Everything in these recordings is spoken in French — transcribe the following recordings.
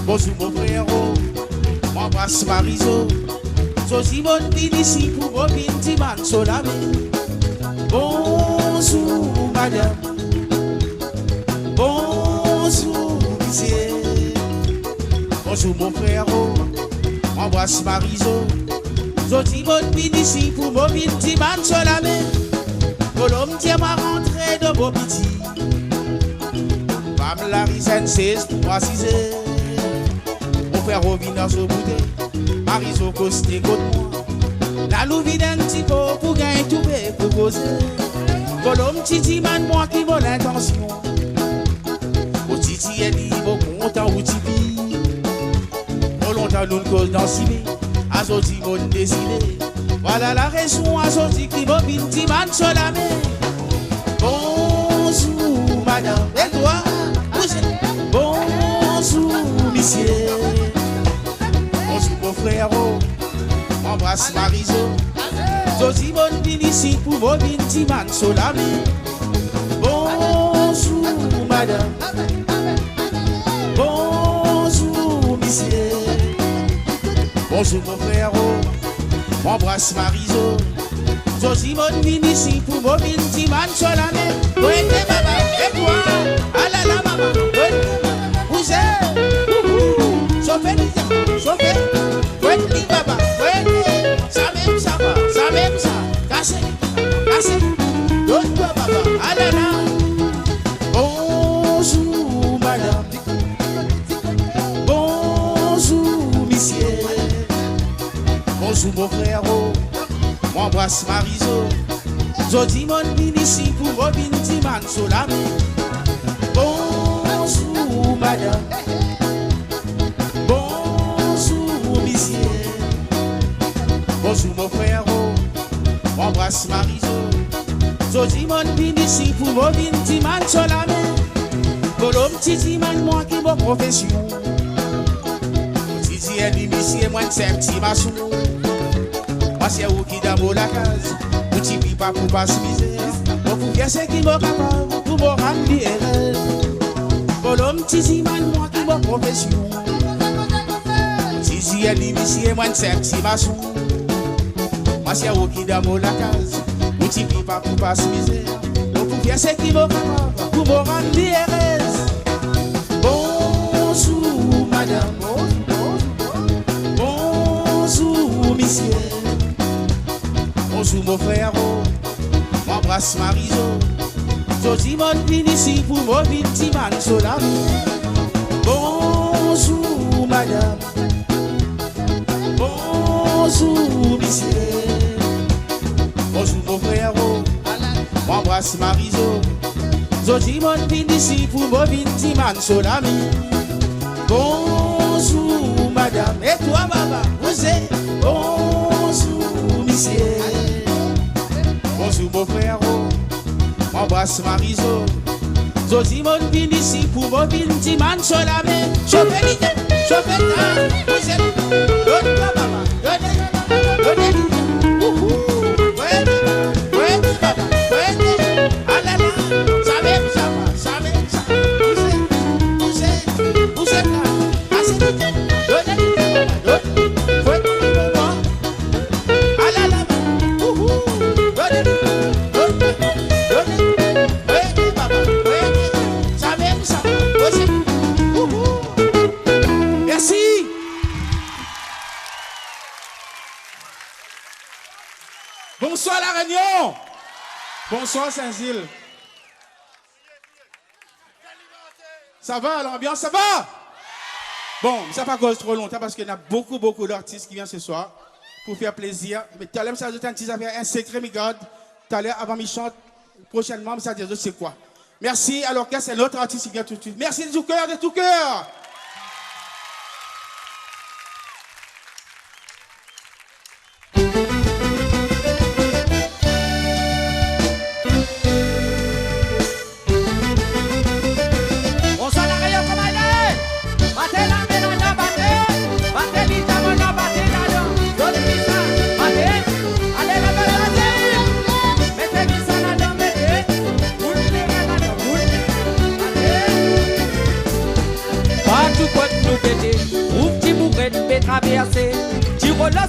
Bonjour mon frérot, m'embrasse Mariso. Sosi mon ici pour mon petit man solame. Bonjour madame. Bonjour monsieur. Bonjour mon frérot, m'embrasse Mariso. Sosi mon ici pour mon petit man solame. Colombe tient ma rentrée de mon petit. Femme la rizaine 16 pour moi 6 heures. Mon frère Robinard au boudet. Mariso costé contre moi. La louvi d'un petit peu pour gagner tout fait pour causer. Colombe titi man moi qui m'a l'intention. Au titi est dit bon content ou tipi. Pour longtemps nous ne cause dans cimé. A sorti mon décidé. Voilà la raison à sorti qui m'a bin ti man sur la main. Bonjour madame. Et toi? Bonjour monsieur. Bonjour mon frère. Embrasse Mariso. Zosi mon bin ici pour mon bin ti man sur la main. Bonjour madame. Bonjour monsieur. Bonjour mon frère. Embrasse Mariso. Zosi mon bin ici pour mon bin ti man sur la main. Oui, maman. Et toi? Ah là là maman. Vous êtes? Chauffez. Oui, papa. Oui, ça même ça va. Ça même ça. Cassez. Donne-toi papa. Ah là là. Bonjour madame. Bonjour monsieur. Bonjour mon frère. M'embrasse Mariso. Jodi mon bin ici pour mon bin ti man sur la main. Bonjour madame. Bonjour monsieur. Bonjour mon frère. M'embrasse Mariso. Jodi mon bin ici pour mon bin ti man sur la main. Colombe titi man moi qui mon profession. Titi est dit monsieur moi c'est petit maçon. Moi c'est où qui dans la case. Ou tu vis pas pour pas se miser. On peut faire ce qui m'a capable pour me rendre bien. Colombe titi man moi qui mon profession. Titi est dit monsieur moi c'est petit maçon. Moi c'est où qui dans la case. Ou tu vis pas pour pas se miser. On peut faire ce qui m'a capable pour me rendre bien. Bonjour madame. Bonjour monsieur. Bonjour mon frère. M'embrasse Mariso. Jodi mon bin ici pour mon petit man sur la main. Bonjour madame. Bonjour monsieur. Bonjour mon frère. M'embrasse Mariso. Jodi mon bin ici pour mon petit man sur la main. Bonjour madame. Et toi baba, vous êtes? Bonjour monsieur. Bonjour mon frère. M'embrasse Mariso. Jodi mon bin ici pour mon petit man sur la main. Chauffez. Vous êtes? Donne-toi baba. Donnez. Bonsoir La Réunion. Bonsoir Saint-Gilles. Ça va l'ambiance, ça va? Bon, ça va pas cause trop longtemps parce qu'il y a beaucoup d'artistes qui viennent ce soir pour faire plaisir. Mais tout à l'heure, ça ajoute un petit affaire, un secret, mes gars. Tout à l'heure, avant qu'il chante, prochainement, ça dit c'est quoi? Merci à l'orchestre, c'est l'autre artiste qui vient tout de suite. Merci de tout cœur.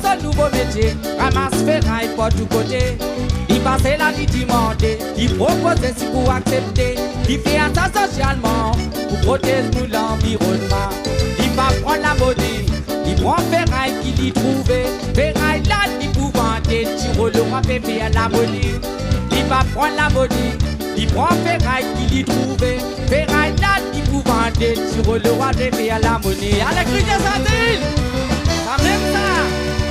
son nouveau métier, ramasse ferraille pour tout côté. Il passe la vie demandée, il propose si vous accepter. Il fait un tas socialement pour protéger l'environnement. Il va prendre la maudit, il prend ferraille qu'il y trouvait. Ferraille là, il pour vendre, tire le roi fait faire la maudit. Il va prendre la maudit, il prend ferraille qu'il y trouvait. Ferraille là, il pour vendre, tire le roi fait faire la monnaie. À la crise des sardines, ça même ça,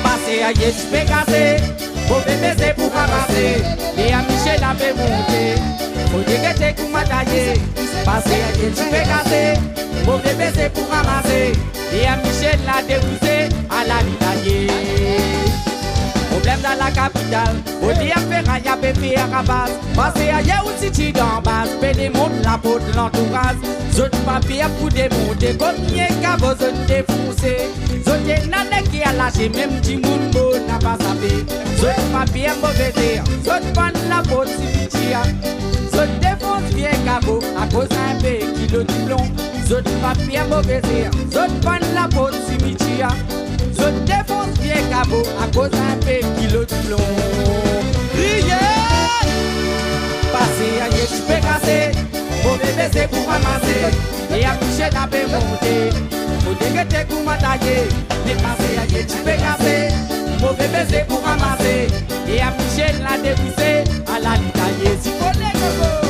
passer à Yé, tu peux casser. Faut baiser pour ramasser, et à Michel avait monté. Faut dégager pour m'attailler, passer à Yé, tu peux casser. Faut baiser pour ramasser, et à Michel l'a débousé à la litailler. Problème dans la capitale, au lieu de faire un yapé fait à base. Passer à Yé aussi tu d'en base, mais les mondes la peau de l'entourage. Zone papier pour démonter, comme y'a qu'à vos zones défoncées. Zone n'a qui a lâché, même si mon beau n'a pas sapé. Zone papier mauvais air, zone pas la peau de cimetière. Zone défonce bien cabot, à cause d'un peu kilo de plomb. Zone papier mauvais air, zone pas la peau de cimetière. Zone défonce bien cabot, à cause d'un peu kilo de plomb. Riez! Passer à Yé, tu peux casser. Mauvais baiser pour ramasser, et à coucher la paix montée. Faut dégager pour m'attailler, mais passer à Yé, tu peux casser. Mauvais baiser pour ramasser, et à coucher la débousser à la litailler. Si faut les gogos,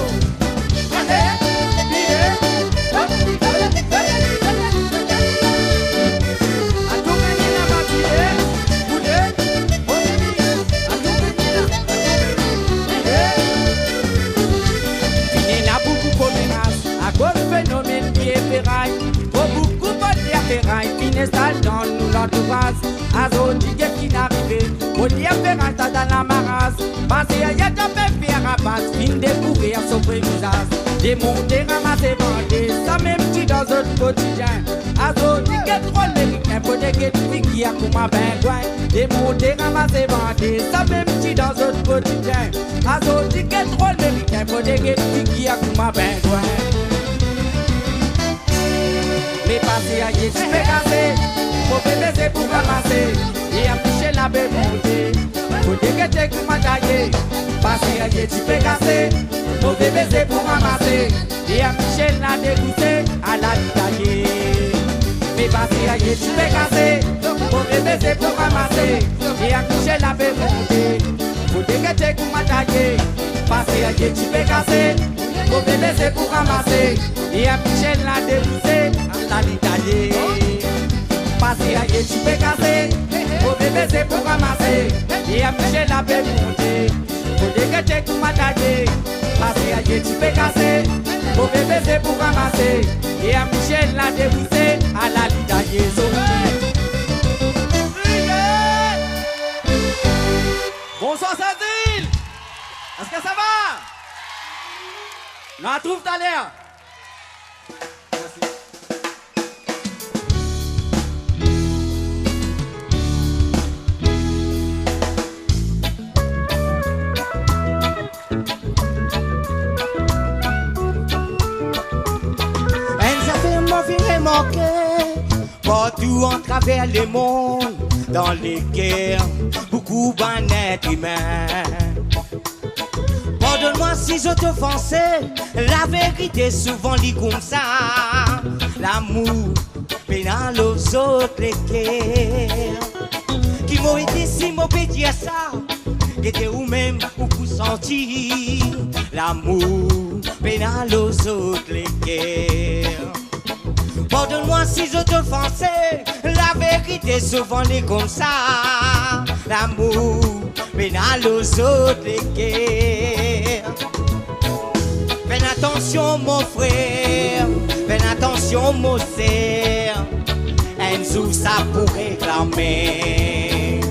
phénomène qui est ferraille. Pour beaucoup de ferraille qui n'installe dans nous l'entourage. Azo dit qui n'arrive, au lieu ferraille dans la marasse. Parce qu'il y a déjà fait faire à base, fin découvrir son vrai visage. Démonter, ramasser, vendre, ça même si dans un quotidien. Azo dit que trop l'éricain, pour des guettes qui a comme un pingouin. Démonter, ramasser, vendre, ça même si dans un quotidien. Azo dit que trop l'éricain, pour des guettes qui a comme un pingouin. Mais passer à Yé, tu peux casser. Faut baiser pour ramasser, et à Michel la paix montée. Faut dégager pour m'attailler. Passer à Yé, tu peux casser. Faut baiser pour ramasser, et à Michel la dégoûté à la litailler. Mais passer à Yé, tu peux casser. Faut baiser pour ramasser, et à Michel la paix montée. Faut dégager pour m'attailler. Passer à Yé, tu peux casser. Faut baiser pour ramasser, et à Michel la dégoûté à la litailler. Passer à Yé, tu peux casser. Faut baiser pour ramasser, et à Michel la paix montée. Faut dégager pour m'attaquer. Passer à Yé, tu peux casser. Faut baiser pour ramasser, et à Michel la débousser à la litailler. Bonsoir Sardine. Est-ce que ça va? On la trouve tout à l'heure. Partout en travers le monde, dans les guerres, beaucoup d'un être humain. Pardonne-moi si je t'offensais, la vérité souvent dit comme ça. L'amour pénal aux autres les guerres. Qui m'aurait dit si m'aurait dit ça, que t'es ou même ou pour sentir. L'amour pénal aux autres les guerres. Pardonne-moi si je t'offensais, la vérité souvent dit comme ça. L'amour pénal aux autres les guerres. Fais attention mon frère, fais attention mon sœur. Un jour ça pour réclamer.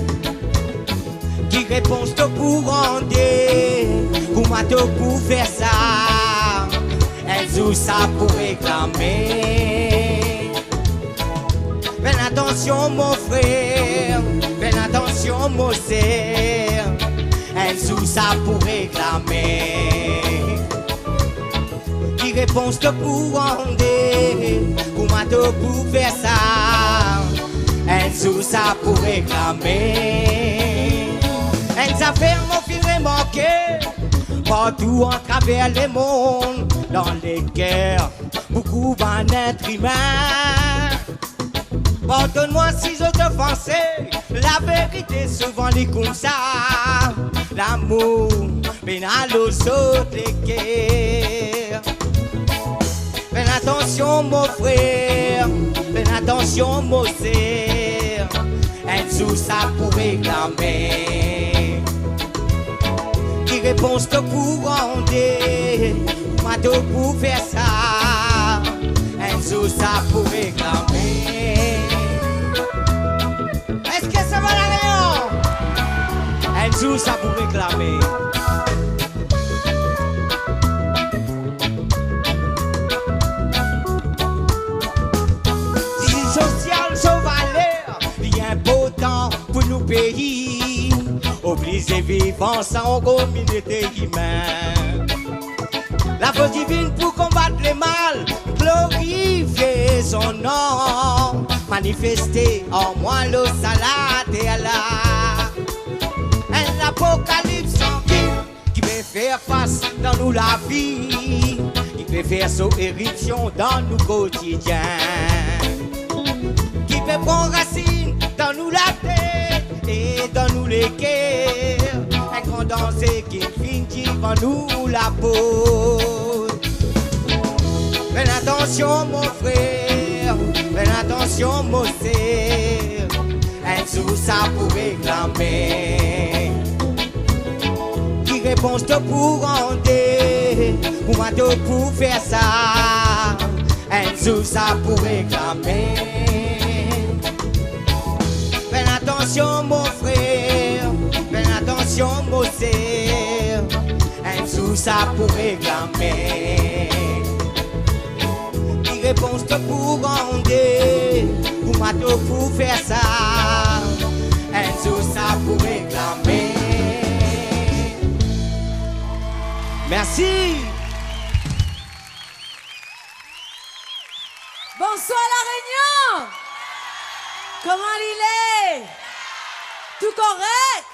Qui réponse te pour rendre, comment te pour faire ça. Un jour ça pour réclamer. Fais attention mon frère, fais attention mon sœur. Un jour ça pour réclamer. Qui réponse te pour rendre, comment te pour faire ça. Un tout ça pour réclamer. Elles affaires m'ont fait remarquer partout en travers les mondes, dans les guerres, beaucoup d'un être humain. Pardonne-moi si je t'offensais, la vérité souvent dit comme ça. L'amour pénal aux autres les guerres. Fais attention mon frère, fais attention mon sœur. Elle joue ça pour réclamer. Qui réponse te pour rendre, moi te pour faire ça. Elle joue ça pour réclamer. Est-ce que ça va la réunion? Elle joue ça pour réclamer. Pour nous pays, obligés vivre ensemble en communauté humaine. La voix divine pour combattre le mal, glorifier son nom, manifester en moi le salat et Allah. Un apocalypse tranquille qui peut faire face dans nous la vie, qui peut faire son éruption dans nous quotidiens, qui peut prendre racine dans nous la tête et dans nous les guerres. Un grand danger qui finit en nous la peau. Fais attention mon frère, fais attention mon sœur. Un jour ça pour réclamer. Qui réponse te pour rendre, ou moi te pour faire ça. Un jour ça pour réclamer. Fais attention mon frère, fais attention mon sœur. Un jour ça pour réclamer. Qui réponse te pour rendre, ou moi te pour faire ça. Un jour ça pour réclamer. Merci. Bonsoir la Réunion. Comment il est? Tout correct?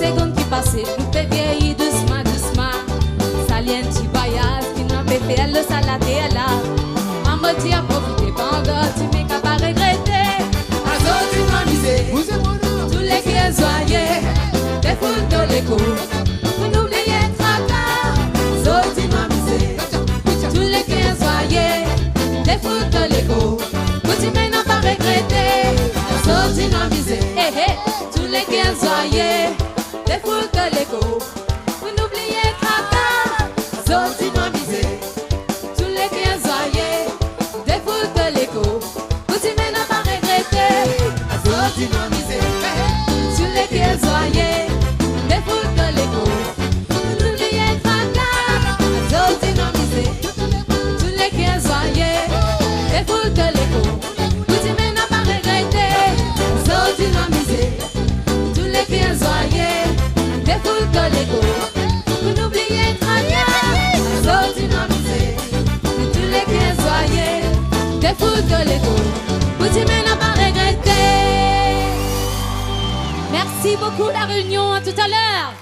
secondes qui passent, nous fait vieillir doucement, doucement. Ça lien petit voyage qui n'a pas fait le saladé là. Maman t'y a profité pendant tu m'es capable de regretter. Azo tu m'as misé, tous les qui est joyeux, des foules de l'écho, pour n'oublier tracas. Azo tu m'as misé, tous les qui est joyeux, des foules de l'écho, pour tu m'es pas regretter. Azo tu m'as misé, tous les qui est joyeux, des foules de l'écho, pour n'oublier tracas. Azo tu m'as misé, tous les qui est joyeux, des foules de l'écho, pour tu m'es pas regretter. Azo tu m'as misé, tous les qui est joyeux, des foules de l'écho, pour n'oublier tracas. Azo tu m'as misé, tous les qui est joyeux, des foules de l'écho, pour tu m'es pas regretter. Azo tu m'as misé, tous les qui est joyeux, des foules de l'écho, pour n'oublier tracas. Azo tu m'as misé, tous les qui est joyeux, des foules de l'écho, pour tu m'es pas regretter. Merci beaucoup la Réunion, à tout à l'heure.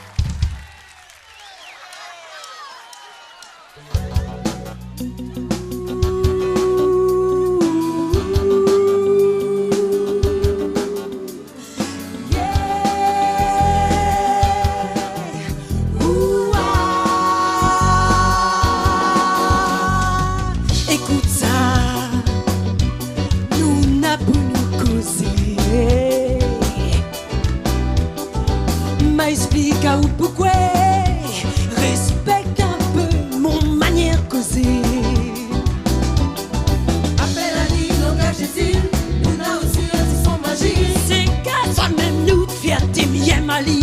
Écoute ça, nous n'a pas nous causer. M'explique à où pourquoi. Respecte un peu mon manière de causer. Appelle à l'île, langage est-il, nous n'a aussi un son magie. C'est qu'à toi-même nous de fierté, mienne Ali.